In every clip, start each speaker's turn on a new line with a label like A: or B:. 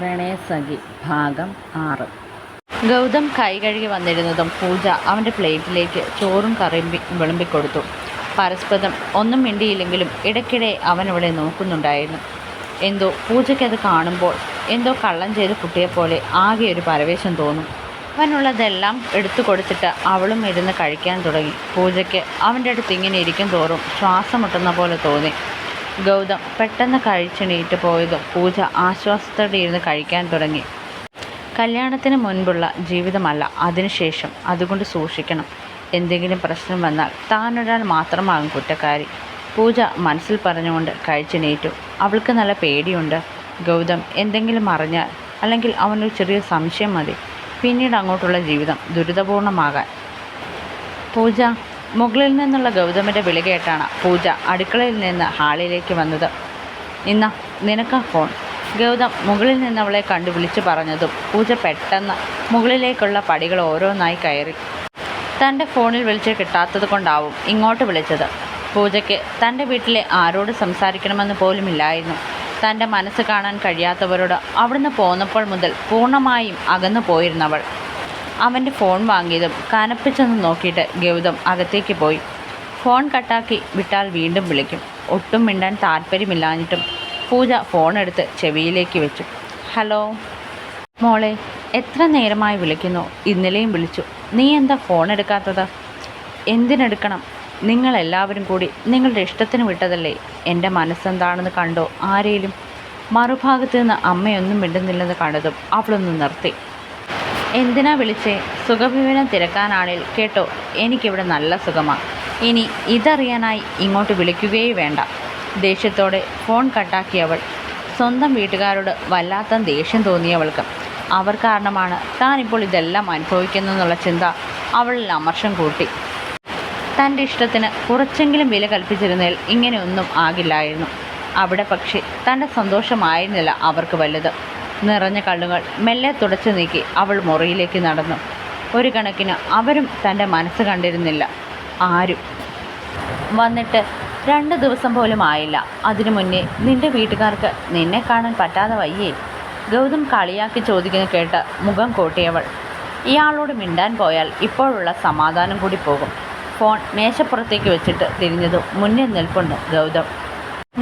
A: പ്രണയസഖി ഭാഗം 6. ഗൗതം കൈ കഴുകി വന്നിരുന്നതും പൂജ അവൻ്റെ പ്ലേറ്റിലേക്ക് ചോറും കറിയും വിളമ്പിക്കൊടുത്തു. പരസ്പരം ഒന്നും മിണ്ടിയില്ലെങ്കിലും ഇടയ്ക്കിടെ അവനവളെ നോക്കുന്നുണ്ടായിരുന്നു. എന്തോ പൂജയ്ക്കത് കാണുമ്പോൾ എന്തോ കള്ളം ചെയ്ത് കുട്ടിയെപ്പോലെ ആകെ ഒരു പരവേശം തോന്നും. അവനുള്ളതെല്ലാം എടുത്തു കൊടുത്തിട്ട് അവളും ഇരുന്ന് കഴിക്കാൻ തുടങ്ങി. പൂജയ്ക്ക് അവൻ്റെ അടുത്ത് ഇങ്ങനെ ഇരിക്കും തോറും ശ്വാസം മുട്ടുന്ന പോലെ തോന്നി. ഗൗതം പെട്ടെന്ന് കഴിച്ചെണീറ്റ് പോയതും പൂജ ആശ്വാസത്തോടെ ഇരുന്ന് കഴിക്കാൻ തുടങ്ങി. കല്യാണത്തിന് മുൻപുള്ള ജീവിതമല്ല അതിനുശേഷം, അതുകൊണ്ട് സൂക്ഷിക്കണം. എന്തെങ്കിലും പ്രശ്നം വന്നാൽ താനൊരാൾ മാത്രമാകും കുറ്റക്കാരി. പൂജ മനസ്സിൽ പറഞ്ഞുകൊണ്ട് കഴിച്ചെണീറ്റു. അവൾക്ക് നല്ല പേടിയുണ്ട്. ഗൗതം എന്തെങ്കിലും അറിഞ്ഞാൽ, അല്ലെങ്കിൽ അവനൊരു ചെറിയ സംശയം മതി പിന്നീട് അങ്ങോട്ടുള്ള ജീവിതം ദുരിതപൂർണമാകാൻ. പൂജ. മുകളിൽ നിന്നുള്ള ഗൗതമിൻ്റെ വിളി കേട്ടാണ് പൂജ അടുക്കളയിൽ നിന്ന് ഹാളിലേക്ക് വന്നത്. ഇന്ന നിനക്കാ ഫോൺ. ഗൗതം മുകളിൽ നിന്നവളെ കണ്ടു വിളിച്ചു പറഞ്ഞതും പൂജ പെട്ടെന്ന് മുകളിലേക്കുള്ള പടികൾ ഓരോന്നായി കയറി. തൻ്റെ ഫോണിൽ വിളിച്ച് കിട്ടാത്തത് കൊണ്ടാവും ഇങ്ങോട്ട് വിളിച്ചത്. പൂജയ്ക്ക് തൻ്റെ വീട്ടിലെ ആരോട് സംസാരിക്കണമെന്ന് പോലുമില്ലായിരുന്നു. തൻ്റെ മനസ്സ് കാണാൻ കഴിയാത്തവരോട് അവിടുന്ന് പോന്നപ്പോൾ മുതൽ പൂർണ്ണമായും അകന്നു പോയിരുന്നവൾ. അവൻ്റെ ഫോൺ വാങ്ങിയതും കനപ്പിച്ചെന്ന് നോക്കിയിട്ട് ഗൗതം അകത്തേക്ക് പോയി. ഫോൺ കട്ടാക്കി വിട്ടാൽ വീണ്ടും വിളിക്കും. ഒട്ടും മിണ്ടാൻ താല്പര്യമില്ലാഞ്ഞിട്ടും പൂജ ഫോണെടുത്ത് ചെവിയിലേക്ക് വെച്ചു. ഹലോ മോളെ, എത്ര നേരമായി വിളിക്കുന്നു. ഇന്നലെയും വിളിച്ചു. നീ എന്താ ഫോൺ എടുക്കാത്തത്? എന്തിനെടുക്കണം? നിങ്ങളെല്ലാവരും കൂടി നിങ്ങളുടെ ഇഷ്ടത്തിന് വിട്ടതല്ലേ. എൻ്റെ മനസ്സെന്താണെന്ന് കണ്ടോ ആരേലും? മറുഭാഗത്ത് നിന്ന് അമ്മയൊന്നും മിണ്ടുന്നില്ലെന്ന് കണ്ടതും അവളൊന്ന് നിർത്തി. എന്തിനാ വിളിച്ചേ? സുഖവിവരം തിരക്കാനാണെങ്കിൽ കേട്ടോ, എനിക്കിവിടെ നല്ല സുഖമാണ്. ഇനി ഇതറിയാനായി ഇങ്ങോട്ട് വിളിക്കുകയേ വേണ്ട. ദേഷ്യത്തോടെ ഫോൺ കട്ടാക്കിയവൾ. സ്വന്തം വീട്ടുകാരോട് വല്ലാത്ത ദേഷ്യം തോന്നിയവൾക്ക്. അവർ കാരണമാണ് താനിപ്പോൾ ഇതെല്ലാം അനുഭവിക്കുന്നെന്നുള്ള ചിന്ത അവളിൽ അമർഷം കൂട്ടി. തൻ്റെ ഇഷ്ടത്തിന് കുറച്ചെങ്കിലും വില കൽപ്പിച്ചിരുന്നതിൽ ഇങ്ങനെയൊന്നും ആകില്ലായിരുന്നു. അവിടെ പക്ഷേ തൻ്റെ സന്തോഷമായിരുന്നില്ല അവർക്ക് വലുത്. നിറഞ്ഞ കണ്ണുകൾ മെല്ലെ തുടച്ചു നീക്കി അവൾ മുറിയിലേക്ക് നടന്നു. ഒരു കണക്കിന് അവരും തൻ്റെ മനസ്സ് കണ്ടിരുന്നില്ല. ആരും. വന്നിട്ട് 2 ദിവസം പോലും ആയില്ല. അതിനു മുന്നേ നിൻ്റെ വീട്ടുകാർക്ക് നിന്നെ കാണാൻ പറ്റാതെ വയ്യേ? ഗൗതം കളിയാക്കി ചോദിക്കുന്ന കേട്ട് മുഖം കോട്ടിയവൾ. ഇയാളോട് മിണ്ടാൻ പോയാൽ ഇപ്പോഴുള്ള സമാധാനം കൂടി പോകും. ഫോൺ മേശപ്പുറത്തേക്ക് വെച്ചിട്ട് തിരിഞ്ഞതും മുന്നിൽ നിൽപ്പുണ്ട് ഗൗതം.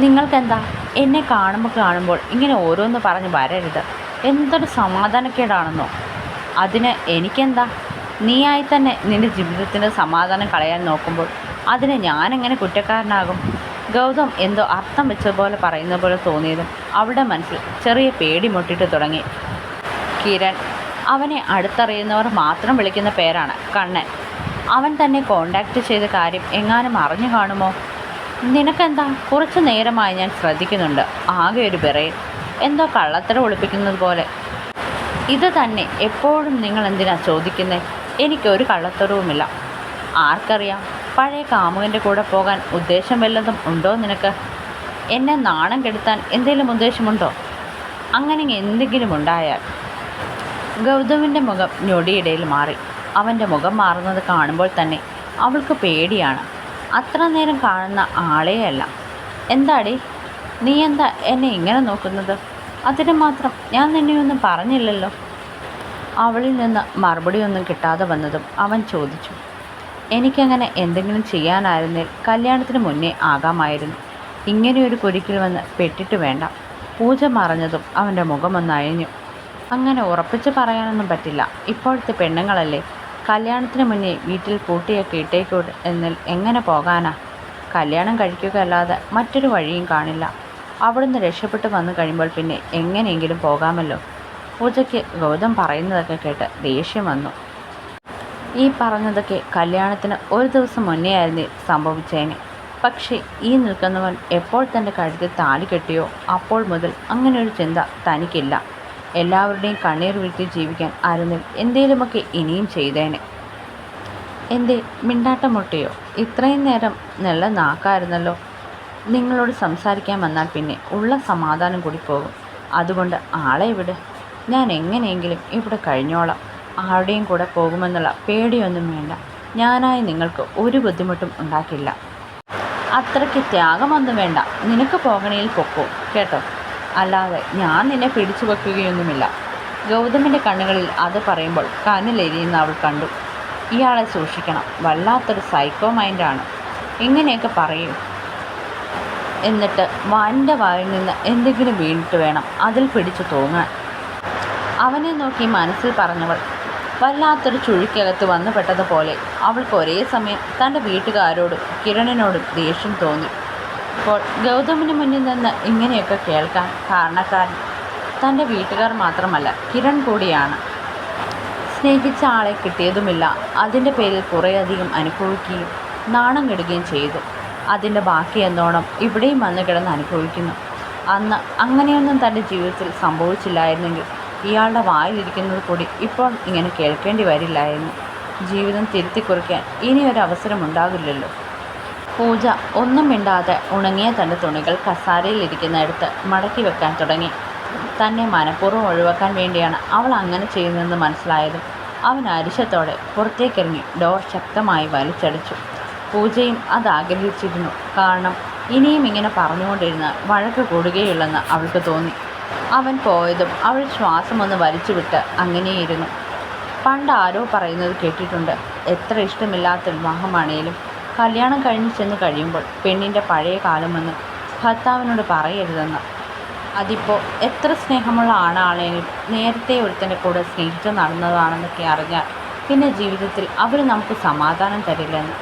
A: നിങ്ങൾക്കെന്താ എന്നെ കാണുമ്പോൾ ഇങ്ങനെ ഓരോന്ന് പറഞ്ഞ് വരരുത്. എന്തൊരു സമാധാനക്കേടാണെന്നോ. അതിന് എനിക്കെന്താ? നീയായി തന്നെ നിൻ്റെ ജീവിതത്തിൻ്റെ സമാധാനം കളയാൻ നോക്കുമ്പോൾ അതിന് ഞാനെങ്ങനെ കുറ്റക്കാരനാകും? ഗൗതം എന്തോ അർത്ഥം വെച്ചതുപോലെ പറയുന്ന പോലെ തോന്നിയതും അവളുടെ മനസ്സിൽ ചെറിയ പേടി മുട്ടിട്ട് തുടങ്ങി. കിരൺ. അവനെ അടുത്തറിയുന്നവർ മാത്രം വിളിക്കുന്ന പേരാണ് കണ്ണൻ. അവൻ തന്നെ കോണ്ടാക്റ്റ് ചെയ്ത കാര്യം എങ്ങാനും അറിഞ്ഞു കാണുമോ? നിനക്കെന്താ? കുറച്ച് നേരമായി ഞാൻ ശ്രദ്ധിക്കുന്നുണ്ട്. ആകെ ഒരു വിറയൽ, എന്തോ കള്ളത്തരം ഒളിപ്പിക്കുന്നത് പോലെ. ഇത് തന്നെ എപ്പോഴും നിങ്ങൾ എന്തിനാ ചോദിക്കുന്നത്? എനിക്കൊരു കള്ളത്തരവുമില്ല. ആർക്കറിയാം, പഴയ കാമുകൻ്റെ കൂടെ പോകാൻ ഉദ്ദേശം വല്ലതും ഉണ്ടോ നിനക്ക്? എന്നെ നാണം കെടുത്താൻ എന്തെങ്കിലും ഉദ്ദേശമുണ്ടോ? അങ്ങനെ എന്തെങ്കിലും ഉണ്ടായാൽ. ഗൗതമിൻ്റെ മുഖം ഞൊടിയിടയിൽ മാറി. അവൻ്റെ മുഖം മാറുന്നത് കാണുമ്പോൾ തന്നെ അവൾക്ക് പേടിയാണ്. അത്ര നേരം കാണുന്ന ആളെയല്ല. എന്താടി, നീ എന്താ എന്നെ ഇങ്ങനെ നോക്കുന്നത്? അതിന് മാത്രം ഞാൻ നിന്നെയൊന്നും പറഞ്ഞില്ലല്ലോ. അവളിൽ നിന്ന് മറുപടിയൊന്നും കിട്ടാതെ വന്നതും അവൻ ചോദിച്ചു. എനിക്കങ്ങനെ എന്തെങ്കിലും ചെയ്യാനായിരുന്നേൽ കല്യാണത്തിന് മുന്നേ ആകാമായിരുന്നു. ഇങ്ങനെയൊരു കുരുക്കിൽ വന്ന് പെട്ടിട്ട് വേണ്ട. പൂജ മറഞ്ഞതും അവൻ്റെ മുഖമൊന്ന് അയഞ്ഞു. അങ്ങനെ ഉറപ്പിച്ച് പറയാനൊന്നും പറ്റില്ല. ഇപ്പോഴത്തെ പെണ്ണുങ്ങളല്ലേ. കല്യാണത്തിന് മുന്നേ വീട്ടിൽ പൂട്ടിയൊക്കെ ഇട്ടേക്കൂടെ എന്നിൽ എങ്ങനെ പോകാനാ? കല്യാണം കഴിക്കുകയല്ലാതെ മറ്റൊരു വഴിയും കാണില്ല. അവിടുന്ന് രക്ഷപ്പെട്ട് വന്നു കഴിയുമ്പോൾ പിന്നെ എങ്ങനെയെങ്കിലും പോകാമല്ലോ. പൂജയ്ക്ക് ഗൗതം പറയുന്നതൊക്കെ കേട്ട് ദേഷ്യം വന്നു. ഈ പറഞ്ഞതൊക്കെ കല്യാണത്തിന് ഒരു ദിവസം മുന്നേ ആയിരുന്നു സംഭവിച്ചേനെ. പക്ഷേ ഈ നിൽക്കുന്നവൻ എപ്പോൾ തൻ്റെ കഴുത്തിൽ താലി കെട്ടിയോ അപ്പോൾ മുതൽ അങ്ങനെയൊരു ചിന്ത തനിക്കില്ല. എല്ലാവരുടെയും കണ്ണീർ വീഴ്ത്തി ജീവിക്കാൻ ആയിരുന്നിൽ എന്തേലുമൊക്കെ ഇനിയും ചെയ്തേനെ. എന്തേ മിണ്ടാട്ടം മുട്ടിയോ? ഇത്രയും നേരം നല്ല നാക്കായിരുന്നല്ലോ. നിങ്ങളോട് സംസാരിക്കാൻ വന്നാൽ പിന്നെ ഉള്ള സമാധാനം കൂടി പോകും. അതുകൊണ്ട് ആളെ വിട്. ഞാൻ എങ്ങനെയെങ്കിലും ഇവിടെ കഴിഞ്ഞോളാം. ആരുടെയും കൂടെ പോകുമെന്നുള്ള പേടിയൊന്നും വേണ്ട. ഞാനായി നിങ്ങൾക്ക് ഒരു ബുദ്ധിമുട്ടും ഉണ്ടാക്കില്ല. അത്രയ്ക്ക് ത്യാഗമൊന്നും വേണ്ട. നിനക്ക് പോകണേൽ പൊക്കോ കേട്ടോ. അല്ലാതെ ഞാൻ നിന്നെ പിടിച്ചു വെക്കുകയൊന്നുമില്ല. ഗൗതമിൻ്റെ കണ്ണുകളിൽ അത് പറയുമ്പോൾ കണ്ണിലെരിയുന്ന അവൾ കണ്ടു. ഇയാളെ സൂക്ഷിക്കണം, വല്ലാത്തൊരു സൈക്കോ മൈൻഡാണ്, ഇങ്ങനെയൊക്കെ പറയും. എന്നിട്ട് എൻ്റെ വായിൽ നിന്ന് എന്തെങ്കിലും വീണിട്ട് വേണം അതിൽ പിടിച്ചു തൂങ്ങാൻ. അവനെ നോക്കി മനസ്സിൽ പറഞ്ഞവൾ വല്ലാത്തൊരു ചുഴിക്കകത്ത് വന്നു പെട്ടതുപോലെ അവൾക്ക് ഒരേ സമയം തൻ്റെ വീട്ടുകാരോടും കിരണിനോടും ദേഷ്യം തോന്നി. ഇപ്പോൾ ഗൗതമിന് മുന്നിൽ നിന്ന് ഇങ്ങനെയൊക്കെ കേൾക്കാൻ കാരണക്കാരൻ തൻ്റെ വീട്ടുകാർ മാത്രമല്ല, കിരൺ കൂടിയാണ്. സ്നേഹിച്ച ആളെ കിട്ടിയതുമില്ല, അതിൻ്റെ പേരിൽ കുറേയധികം അനുഭവിക്കുകയും നാണം കെടുകയും ചെയ്തു. അതിൻ്റെ ബാക്കി എന്നോണം ഇവിടെയും വന്ന് കിടന്ന് അനുഭവിക്കുന്നു. അന്ന് അങ്ങനെയൊന്നും തൻ്റെ ജീവിതത്തിൽ സംഭവിച്ചില്ലായിരുന്നെങ്കിൽ ഇയാളുടെ വായിലിരിക്കുന്നത് കൂടി ഇപ്പോൾ ഇങ്ങനെ കേൾക്കേണ്ടി വരില്ലായിരുന്നു. ജീവിതം തിരുത്തിക്കുറിക്കാൻ ഇനിയൊരവസരമുണ്ടാകില്ലല്ലോ. പൂജ ഒന്നും മിണ്ടാതെ ഉണങ്ങിയ തൻ്റെ തുണികൾ കസാരയിലിരിക്കുന്നിടത്ത് മടക്കി വെക്കാൻ തുടങ്ങി. തന്നെ മനഃപൂർവ്വം ഒഴിവാക്കാൻ വേണ്ടിയാണ് അവൾ അങ്ങനെ ചെയ്യുന്നതെന്ന് മനസ്സിലായതും അവൻ അരിശത്തോടെ പുറത്തേക്കിറങ്ങി ഡോർ ശക്തമായി വലിച്ചടിച്ചു. പൂജയും അത് ആഗ്രഹിച്ചിരുന്നു. കാരണം ഇനിയും ഇങ്ങനെ പറഞ്ഞുകൊണ്ടിരുന്ന് വഴക്ക് കൂടുകയുള്ളെന്ന് അവൾക്ക് തോന്നി. അവൻ പോയതും അവൾ ശ്വാസമൊന്ന് വലിച്ചുവിട്ട് അങ്ങനെയിരുന്നു. പണ്ട് ആരോ പറയുന്നത് കേട്ടിട്ടുണ്ട്, എത്ര ഇഷ്ടമില്ലാത്ത വിവാഹമാണേലും കല്യാണം കഴിഞ്ഞ് ചെന്ന് കഴിയുമ്പോൾ പെണ്ണിൻ്റെ പഴയ കാലമൊന്നും ഭർത്താവിനോട് പറയരുതെന്ന്. അതിപ്പോൾ എത്ര സ്നേഹമുള്ള ആണാണേലും നേരത്തെ ഒരുത്തൻ്റെ കൂടെ സ്നേഹിച്ച് നടന്നതാണെന്നൊക്കെ അറിഞ്ഞാൽ പിന്നെ ജീവിതത്തിൽ അവർ നമുക്ക് സമാധാനം തരില്ലെന്ന്.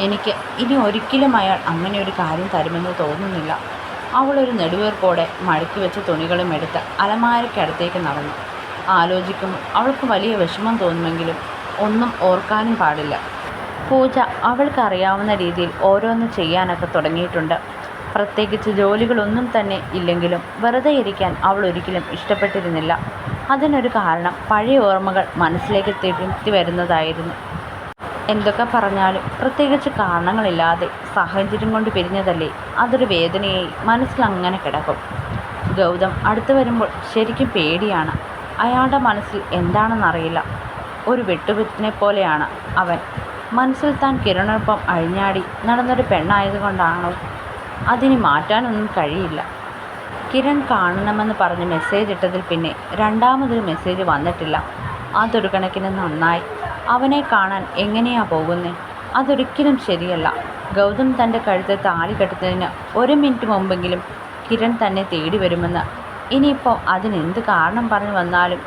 A: എനിക്ക് ഇനി ഒരിക്കലും അയാൾ അങ്ങനെ ഒരു കാര്യം തരുമെന്ന് തോന്നുന്നില്ല. അവളൊരു നെടുവീർപ്പോടെ മടക്കി വെച്ച തുണികളും എടുത്ത് അലമാരയ്ക്കടുത്തേക്ക് നടന്നു. ആലോചിക്കുമ്പോൾ അവൾക്ക് വലിയ വിഷമം തോന്നുമെങ്കിലും ഒന്നും ഓർക്കാനും പാടില്ല. പൂജ അവൾക്കറിയാവുന്ന രീതിയിൽ ഓരോന്ന് ചെയ്യാനൊക്കെ തുടങ്ങിയിട്ടുണ്ട്. പ്രത്യേകിച്ച് ജോലികളൊന്നും തന്നെ ഇല്ലെങ്കിലും വെറുതെ ഇരിക്കാൻ അവൾ ഒരിക്കലും ഇഷ്ടപ്പെട്ടിരുന്നില്ല. അതിനൊരു കാരണം പഴയ ഓർമ്മകൾ മനസ്സിലേക്ക് തിരുത്തി വരുന്നതായിരുന്നു. എന്തൊക്കെ പറഞ്ഞാലും പ്രത്യേകിച്ച് കാരണങ്ങളില്ലാതെ സാഹചര്യം കൊണ്ട് പിരിഞ്ഞതല്ലേ, അതൊരു വേദനയായി മനസ്സിലങ്ങനെ കിടക്കും. ഗൗതം അടുത്ത് വരുമ്പോൾ ശരിക്കും പേടിയാണ്. അയാളുടെ മനസ്സിൽ എന്താണെന്നറിയില്ല. ഒരു വെട്ടുവിത്തിനെ പോലെയാണ് അവൻ. മനസ്സിൽ താൻ കിരണൊപ്പം അഴിഞ്ഞാടി നടന്നൊരു പെണ്ണായതുകൊണ്ടാണോ? അതിന് മാറ്റാനൊന്നും കഴിയില്ല. കിരൺ കാണണമെന്ന് പറഞ്ഞ് മെസ്സേജ് ഇട്ടതിൽ പിന്നെ രണ്ടാമതൊരു മെസ്സേജ് വന്നിട്ടില്ല. അതൊരു കണക്കിന് നന്നായി. അവനെ കാണാൻ എങ്ങനെയാ പോകുന്നത്? അതൊരിക്കലും ശരിയല്ല. ഗൗതം തൻ്റെ കഴുത്ത് താലി കെട്ടുന്നതിന് 1 മിനിറ്റ് മുമ്പെങ്കിലും കിരൺ തന്നെ തേടി വരുമെന്ന്. ഇനിയിപ്പോൾ അതിനെന്ത് കാരണം പറഞ്ഞു വന്നാലും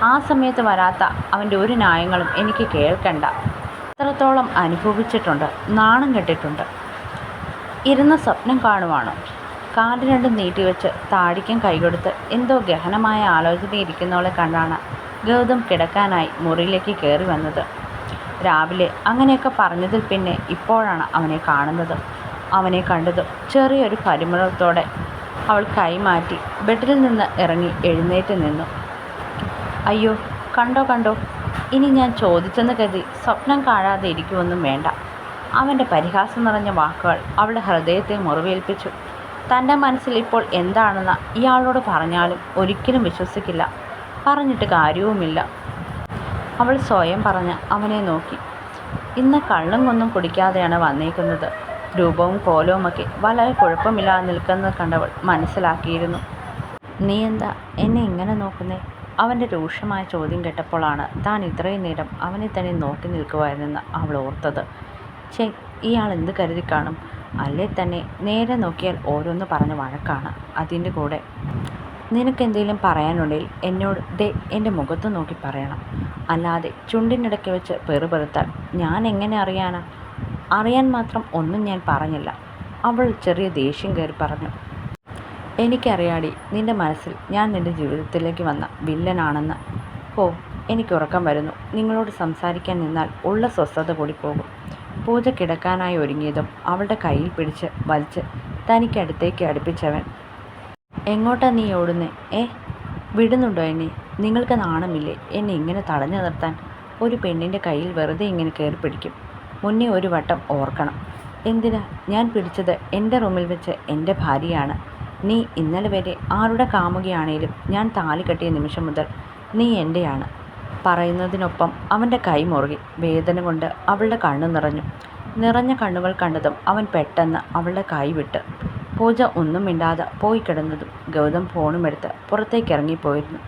A: ആ സമയത്ത് വരാത്ത അവൻ്റെ ഒരു ന്യായങ്ങളും എനിക്ക് കേൾക്കണ്ട. അത്രത്തോളം അനുഭവിച്ചിട്ടുണ്ട്, നാണം കെട്ടിട്ടുണ്ട്. ഇരുന്ന് സ്വപ്നം കാണുവാണോ? കാല് രണ്ടും നീട്ടിവെച്ച് താടിക്കും കൈകൊടുത്ത് എന്തോ ഗഹനമായ ആലോചനയിരിക്കുന്നവളെ കണ്ടാണ് ഗൗതം കിടക്കാനായി മുറിയിലേക്ക് കയറി വന്നത്. രാവിലെ അങ്ങനെയൊക്കെ പറഞ്ഞതിൽ പിന്നെ ഇപ്പോഴാണ് അവനെ കാണുന്നത്. അവനെ കണ്ടതും ചെറിയൊരു പരിമളത്തോടെ അവൾ കൈമാറ്റി ബെഡിൽ നിന്ന് ഇറങ്ങി എഴുന്നേറ്റ് നിന്നു. അയ്യോ, കണ്ടോ, ഇനി ഞാൻ ചോദിച്ചെന്ന് കരുതി സ്വപ്നം കാണാതെ ഇരിക്കുമൊന്നും വേണ്ട. അവൻ്റെ പരിഹാസം നിറഞ്ഞ വാക്കുകൾ അവളുടെ ഹൃദയത്തെ മുറിവേൽപ്പിച്ചു. തൻ്റെ മനസ്സിൽ ഇപ്പോൾ എന്താണെന്ന് ഇയാളോട് പറഞ്ഞാലും ഒരിക്കലും വിശ്വസിക്കില്ല. പറഞ്ഞിട്ട് കാര്യവുമില്ല. അവൾ സ്വയം പറഞ്ഞ് അവനെ നോക്കി. ഇന്ന് കള്ളും കൊന്നും കുടിക്കാതെയാണ് വന്നേക്കുന്നത്. രൂപവും കോലവുമൊക്കെ വളരെ കുഴപ്പമില്ലാതെ നിൽക്കുന്നത് കണ്ടവൾ മനസ്സിലാക്കിയിരുന്നു. നീ എന്താ എന്നെ ഇങ്ങനെ നോക്കുന്നേ? അവൻ്റെ രൂക്ഷമായ ചോദ്യം കേട്ടപ്പോഴാണ് താൻ ഇത്രയും നേരം അവനെ തന്നെ നോക്കി നിൽക്കുമായിരുന്നെന്ന് അവൾ ഓർത്തത്. ഇയാൾ എന്ത് കരുതി കാണും? അല്ലേ തന്നെ നേരെ നോക്കിയാൽ ഓരോന്ന് പറഞ്ഞ് വഴക്കാണ്. അതിൻ്റെ കൂടെ നിനക്കെന്തെങ്കിലും പറയാനുണ്ടെങ്കിൽ എന്നോട് എൻ്റെ മുഖത്ത് നോക്കി പറയണം. അല്ലാതെ ചുണ്ടിനിടയ്ക്ക് വെച്ച് പെറുപെറുത്താൽ ഞാൻ എങ്ങനെ അറിയാനാ? അറിയാൻ മാത്രം ഒന്നും ഞാൻ പറഞ്ഞില്ല. അവൾ ചെറിയ ദേഷ്യം കയറി പറഞ്ഞു. എനിക്കറിയാടി നിൻ്റെ മനസ്സിൽ ഞാൻ നിൻ്റെ ജീവിതത്തിലേക്ക് വന്ന വില്ലനാണെന്ന്. എനിക്ക് ഉറക്കം വരുന്നു. നിങ്ങളോട് സംസാരിക്കാൻ നിന്നാൽ ഉള്ള സ്വസ്ഥത കൂടി പോകും. പൂജ കിടക്കാനായി ഒരുങ്ങിയതും അവളുടെ കയ്യിൽ പിടിച്ച് വലിച്ച് തനിക്കടുത്തേക്ക് അടുപ്പിച്ചവൻ. എങ്ങോട്ടാ നീ ഓടുന്നേ? വിടുന്നുണ്ടോ എന്നെ? നിങ്ങൾക്ക് നാണമില്ലേ എന്നെ ഇങ്ങനെ തടഞ്ഞു നിർത്താൻ? ഒരു പെണ്ണിൻ്റെ കയ്യിൽ വെറുതെ ഇങ്ങനെ കയറി പിടിക്കും. മുന്നേ ഒരു വട്ടം ഓർക്കണം. എന്തിനാ? ഞാൻ പിടിച്ചത് എൻ്റെ റൂമിൽ വെച്ച് എൻ്റെ ഭാര്യയാണ്. നീ ഇന്നലെ വരെ ആരുടെ കാമുകയാണേലും ഞാൻ താലി കെട്ടിയ നിമിഷം മുതൽ നീ എൻ്റെയാണ്. പറയുന്നതിനൊപ്പം അവൻ്റെ കൈ മുറുകി. വേദന കൊണ്ട് അവളുടെ കണ്ണു നിറഞ്ഞു. നിറഞ്ഞ കണ്ണുകൾ കണ്ടതും അവൻ പെട്ടെന്ന് അവളുടെ കൈ വിട്ട് പൂജ ഒന്നും മിണ്ടാതെ പോയി കിടന്നതും ഗൗതം ഫോണുമെടുത്ത് പുറത്തേക്ക് ഇറങ്ങിപ്പോയിരുന്നു.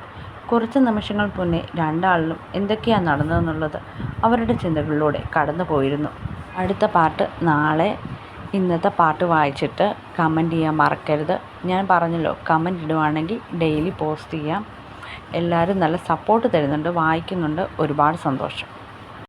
A: കുറച്ച് നിമിഷങ്ങൾ മുന്നേ രണ്ടാളിലും എന്തൊക്കെയാണ് നടന്നതെന്നുള്ളത് അവരുടെ ചിന്തകളിലൂടെ കടന്നു പോയിരുന്നു. അടുത്ത പാർട്ട് നാളെ. ഇന്നത്തെ പാർട്ട് വായിച്ചിട്ട് കമൻറ്റ് ചെയ്യാൻ മറക്കരുത്. ഞാൻ പറഞ്ഞല്ലോ, കമൻറ്റ് ഇടുവാണെങ്കിൽ ഡെയിലി പോസ്റ്റ് ചെയ്യാം. എല്ലാവരും നല്ല സപ്പോർട്ട് തരുന്നുണ്ട്, വായിക്കുന്നുണ്ട്. ഒരുപാട് സന്തോഷം.